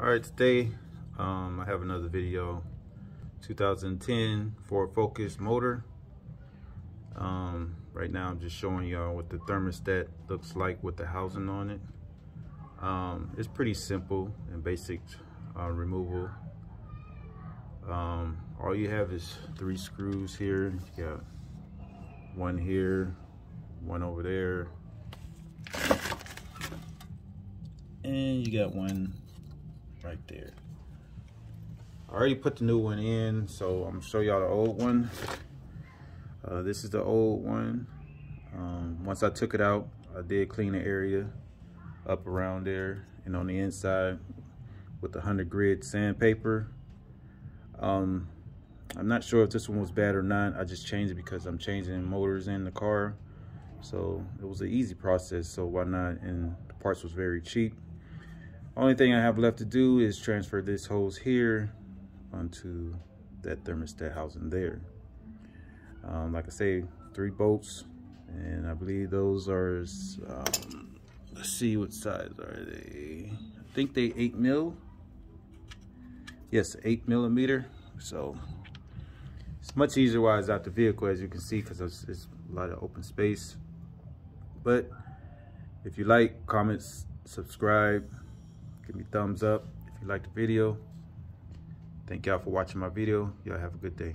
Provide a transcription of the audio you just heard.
All right, today I have another video. 2010 Ford Focus motor. Right now I'm just showing y'all what the thermostat looks like with the housing on it. It's pretty simple and basic removal. All you have is 3 screws here. You got one here, one over there, and you got one right there. I already put the new one in, so I'm gonna show y'all the old one. This is the old one. Once I took it out, I did clean the area up around there and on the inside with the 100 grit sandpaper. I'm not sure if this one was bad or not. I just changed it because I'm changing motors in the car, so it was an easy process, so why not? And the parts was very cheap. Only thing I have left to do is transfer this hose here onto that thermostat housing there. Like I say, 3 bolts, and I believe those are let's see, what size are they? I think they 8 mil. Yes, 8 millimeter. So it's much easier while it's out the vehicle, as you can see, because it's a lot of open space. But if you like, comments, subscribe, give me a thumbs up if you like the video. Thank y'all for watching my video. Y'all have a good day.